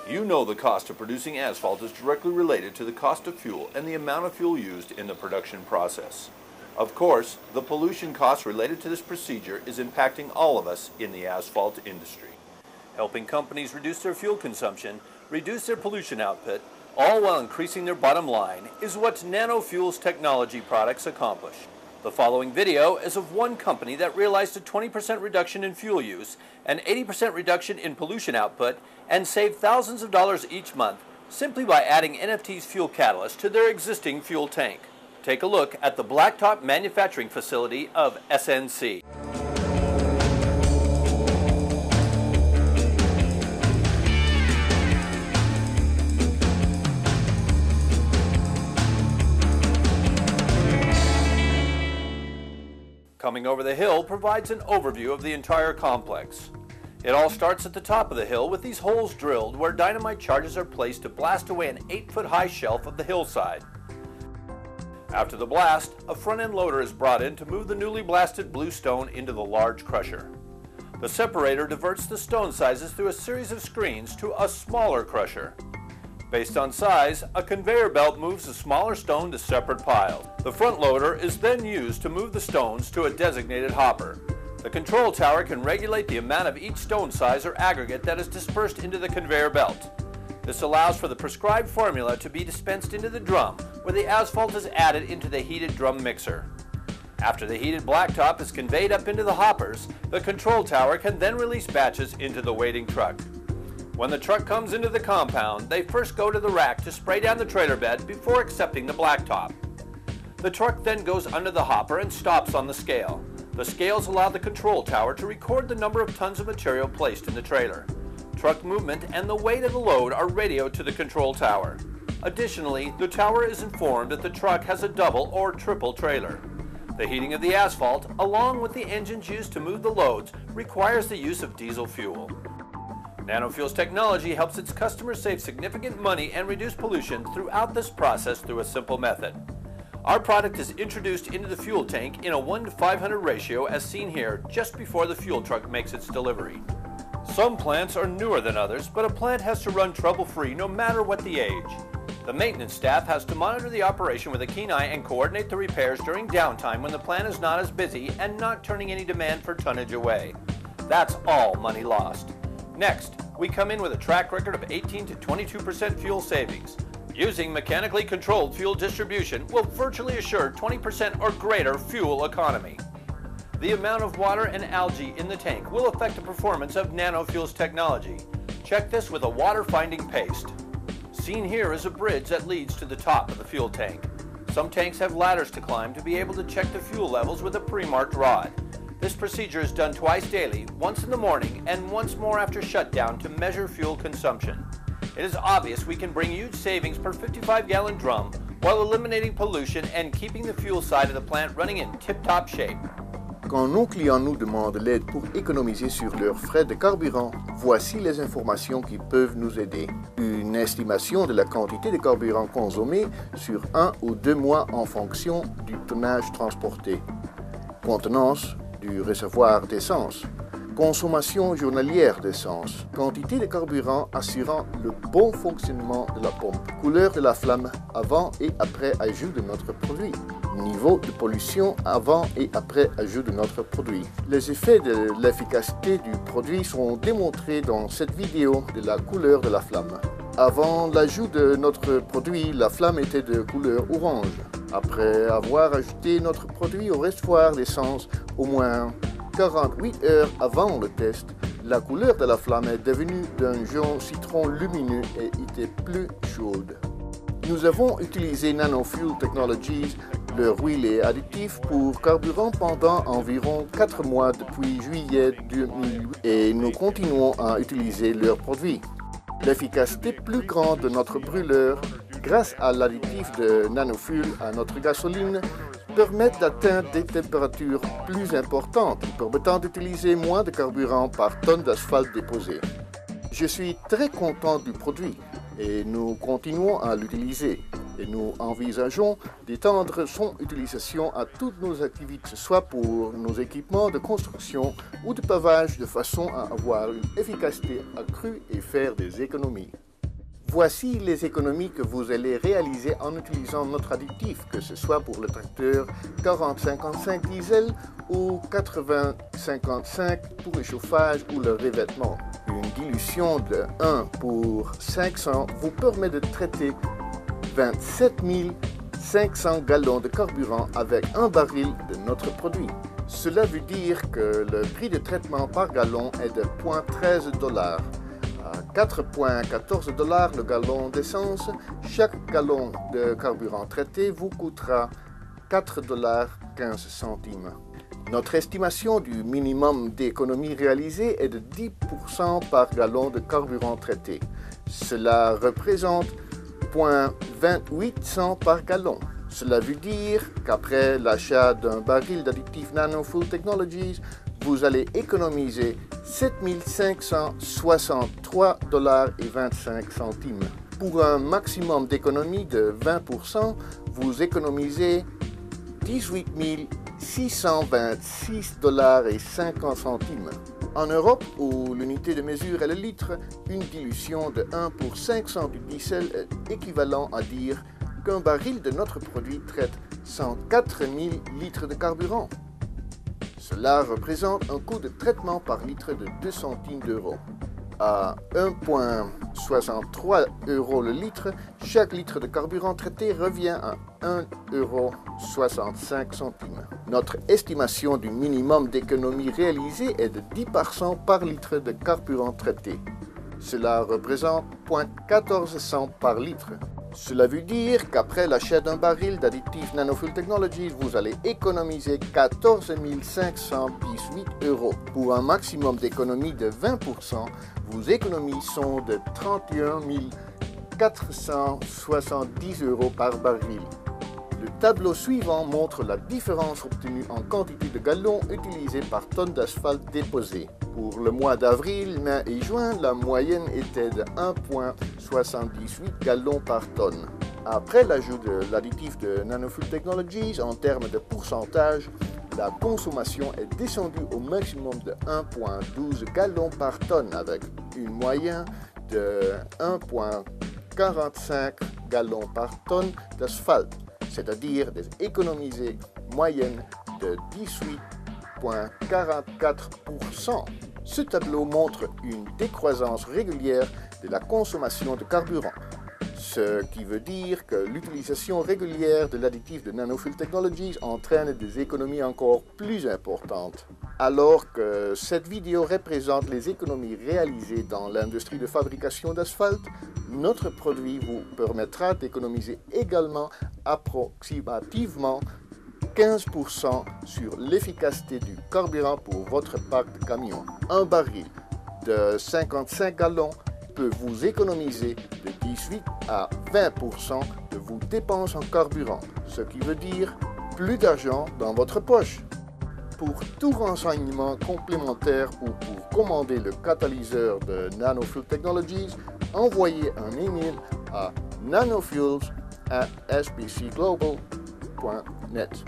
You know the cost of producing asphalt is directly related to the cost of fuel and the amount of fuel used in the production process. Of course, the pollution costs related to this procedure is impacting all of us in the asphalt industry. Helping companies reduce their fuel consumption, reduce their pollution output, all while increasing their bottom line, is what NanoFuels technology products accomplish. The following video is of one company that realized a 20% reduction in fuel use, an 80% reduction in pollution output, and saved thousands of dollars each month simply by adding NFT's fuel catalyst to their existing fuel tank. Take a look at the blacktop manufacturing facility of SNC. Coming over the hill provides an overview of the entire complex. It all starts at the top of the hill with these holes drilled where dynamite charges are placed to blast away an 8-foot high shelf of the hillside. After the blast, a front-end loader is brought in to move the newly blasted blue stone into the large crusher. The separator diverts the stone sizes through a series of screens to a smaller crusher. Based on size, a conveyor belt moves the smaller stone to separate piles. The front loader is then used to move the stones to a designated hopper. The control tower can regulate the amount of each stone size or aggregate that is dispersed into the conveyor belt. This allows for the prescribed formula to be dispensed into the drum, where the asphalt is added into the heated drum mixer. After the heated blacktop is conveyed up into the hoppers, the control tower can then release batches into the waiting truck. When the truck comes into the compound, they first go to the rack to spray down the trailer bed before accepting the blacktop. The truck then goes under the hopper and stops on the scale. The scales allow the control tower to record the number of tons of material placed in the trailer. Truck movement and the weight of the load are radioed to the control tower. Additionally, the tower is informed that the truck has a double or triple trailer. The heating of the asphalt, along with the engines used to move the loads, requires the use of diesel fuel. NanoFuels technology helps its customers save significant money and reduce pollution throughout this process through a simple method. Our product is introduced into the fuel tank in a 1:500 ratio as seen here just before the fuel truck makes its delivery. Some plants are newer than others, but a plant has to run trouble-free no matter what the age. The maintenance staff has to monitor the operation with a keen eye and coordinate the repairs during downtime when the plant is not as busy and not turning any demand for tonnage away. That's all money lost. Next, we come in with a track record of 18 to 22% fuel savings. Using mechanically controlled fuel distribution will virtually assure 20% or greater fuel economy. The amount of water and algae in the tank will affect the performance of NanoFuels technology. Check this with a water-finding paste. Seen here is a bridge that leads to the top of the fuel tank. Some tanks have ladders to climb to be able to check the fuel levels with a pre-marked rod. This procedure is done twice daily, once in the morning and once more after shutdown to measure fuel consumption. It is obvious we can bring huge savings per 55-gallon drum while eliminating pollution and keeping the fuel side of the plant running in tip-top shape. Quand nos clients nous demandent l'aide pour économiser sur leurs frais de carburant, voici les informations qui peuvent nous aider. Une estimation de la quantité de carburant consommée sur 1 ou 2 mois en fonction du tonnage transporté. Contenance du réservoir d'essence. Consommation journalière d'essence. Quantité de carburant assurant le bon fonctionnement de la pompe. Couleur de la flamme avant et après ajout de notre produit. Niveau de pollution avant et après ajout de notre produit. Les effets de l'efficacité du produit sont démontrés dans cette vidéo de la couleur de la flamme. Avant l'ajout de notre produit, la flamme était de couleur orange. Après avoir ajouté notre produit au réservoir d'essence au moins 48 heures avant le test, la couleur de la flamme est devenue d'un jaune citron lumineux et était plus chaude. Nous avons utilisé NanoFuel Technologies, leur huile et additifs pour carburant pendant environ 4 mois depuis juillet 2008 et nous continuons à utiliser leurs produits. L'efficacité plus grande de notre brûleur, grâce à l'additif de NanoFuel à notre gasoline, permettent d'atteindre des températures plus importantes, permettant d'utiliser moins de carburant par tonne d'asphalte déposée. Je suis très content du produit et nous continuons à l'utiliser. Et nous envisageons d'étendre son utilisation à toutes nos activités, soit pour nos équipements de construction ou de pavage, de façon à avoir une efficacité accrue et faire des économies. Voici les économies que vous allez réaliser en utilisant notre additif, que ce soit pour le tracteur 4055 diesel ou 8055 pour le chauffage ou le revêtement. Une dilution de 1 pour 500 vous permet de traiter 27 500 gallons de carburant avec un baril de notre produit. Cela veut dire que le prix de traitement par gallon est de 0,13 $. À 4,14 $ le gallon d'essence, chaque gallon de carburant traité vous coûtera 4,15 $. Notre estimation du minimum d'économie réalisée est de 10% par gallon de carburant traité. Cela représente 0,28 cents par gallon. Cela veut dire qu'après l'achat d'un baril d'additif Nanofuel Technologies, vous allez économiser 7 563,25 $. Pour un maximum d'économie de 20%, vous économisez 18 626,50 $. En Europe, où l'unité de mesure est le litre, une dilution de 1 pour 500 du diesel est équivalent à dire qu'un baril de notre produit traite 104 000 litres de carburant. Cela représente un coût de traitement par litre de 2 centimes d'euros. À 1,63 € le litre, chaque litre de carburant traité revient à 1,65 €. Notre estimation du minimum d'économie réalisée est de 10% par litre de carburant traité. Cela représente 0,14 cents par litre. Cela veut dire qu'après l'achat d'un baril d'additif Nanofuel Technologies, vous allez économiser 14 518 €. Pour un maximum d'économie de 20%, vos économies sont de 31 470 € par baril. Le tableau suivant montre la différence obtenue en quantité de gallons utilisés par tonne d'asphalte déposée. Pour le mois d'avril, mai et juin, la moyenne était de 1,78 gallons par tonne. Après l'ajout de l'additif de Nanofuel Technologies, en termes de pourcentage, la consommation est descendue au maximum de 1,12 gallons par tonne avec une moyenne de 1,45 gallons par tonne d'asphalte, c'est-à-dire des économisées moyennes de 18,44%. Ce tableau montre une décroissance régulière de la consommation de carburant, ce qui veut dire que l'utilisation régulière de l'additif de Nanofuel Technologies entraîne des économies encore plus importantes. Alors que cette vidéo représente les économies réalisées dans l'industrie de fabrication d'asphalte, notre produit vous permettra d'économiser également approximativement 15% sur l'efficacité du carburant pour votre parc de camions. Un baril de 55 gallons peut vous économiser de 18 à 20% de vos dépenses en carburant, ce qui veut dire plus d'argent dans votre poche. Pour tout renseignement complémentaire ou pour commander le catalyseur de Nanofuel Technologies, envoyez un email à nanofuels@sbcglobal.net.